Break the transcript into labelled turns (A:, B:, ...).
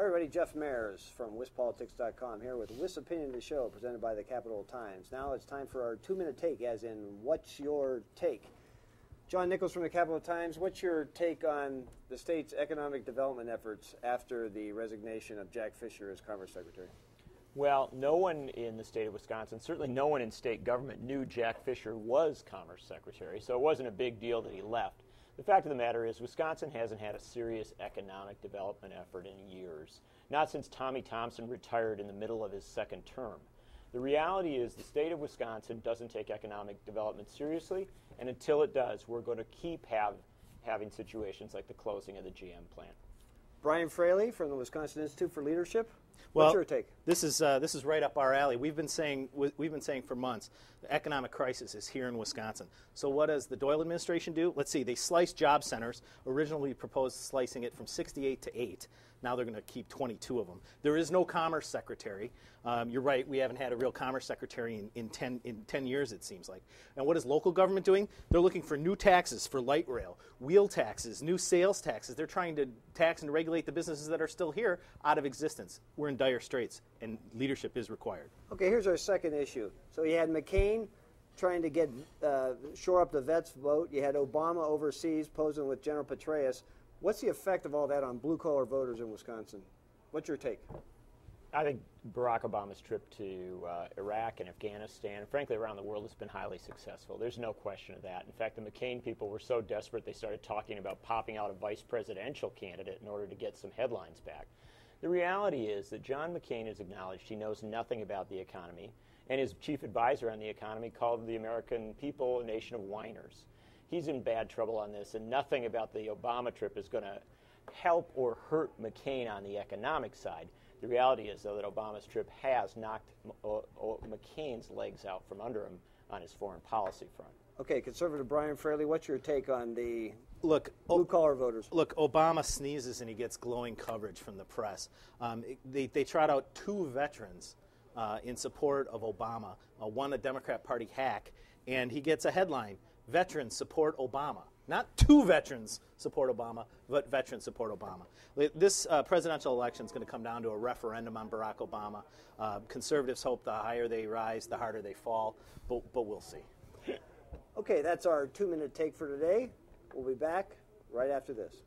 A: Hi everybody, Jeff Mayers from WisPolitics.com here with Wis Opinion of the Show presented by the Capital Times. Now it's time for our 2-minute take, as in, what's your take? John Nichols from the Capital Times, what's your take on the state's economic development efforts after the resignation of Jack Fisher as Commerce Secretary?
B: Well, no one in the state of Wisconsin, certainly no one in state government, knew Jack Fisher was Commerce Secretary, so it wasn't a big deal that he left. The fact of the matter is Wisconsin hasn't had a serious economic development effort in years, not since Tommy Thompson retired in the middle of his second term. The reality is the state of Wisconsin doesn't take economic development seriously, and until it does, we're going to keep having situations like the closing of the GM plant.
A: Brian Fraley from the Wisconsin Institute for Leadership.
C: Well,
A: what's your take?
C: This is right up our alley. We've been saying for months the economic crisis is here in Wisconsin. So what does the Doyle administration do? Let's see. They sliced job centers. Originally we proposed slicing it from 68 to 8. Now they're going to keep 22 of them. There is no Commerce Secretary. You're right. We haven't had a real Commerce Secretary in 10 years, it seems like. And what is local government doing? They're looking for new taxes for light rail, wheel taxes, new sales taxes. They're trying to tax and regulate the businesses that are still here out of existence. We're in dire straits, and leadership is required.
A: Okay, here's our second issue. So you had McCain trying to get shore up the vets vote. You had Obama overseas posing with General Petraeus. What's the effect of all that on blue-collar voters in Wisconsin? What's your take?
B: I think Barack Obama's trip to Iraq and Afghanistan, frankly around the world, has been highly successful. There's no question of that. In fact, the McCain people were so desperate they started talking about popping out a vice presidential candidate in order to get some headlines back. The reality is that John McCain has acknowledged he knows nothing about the economy, and his chief advisor on the economy called the American people a nation of whiners. He's in bad trouble on this, and nothing about the Obama trip is going to help or hurt McCain on the economic side. The reality is, though, that Obama's trip has knocked McCain's legs out from under him on his foreign policy front.
A: Okay, Conservative Brian Fraley, what's your take on the blue-collar voters?
C: Look, Obama sneezes and he gets glowing coverage from the press. They trot out 2 veterans in support of Obama, one a Democrat Party hack, and he gets a headline, "Veterans support Obama." Not 2 veterans support Obama, but veterans support Obama. This presidential election is going to come down to a referendum on Barack Obama. Conservatives hope the higher they rise, the harder they fall, but we'll see.
A: Okay, that's our 2-minute take for today. We'll be back right after this.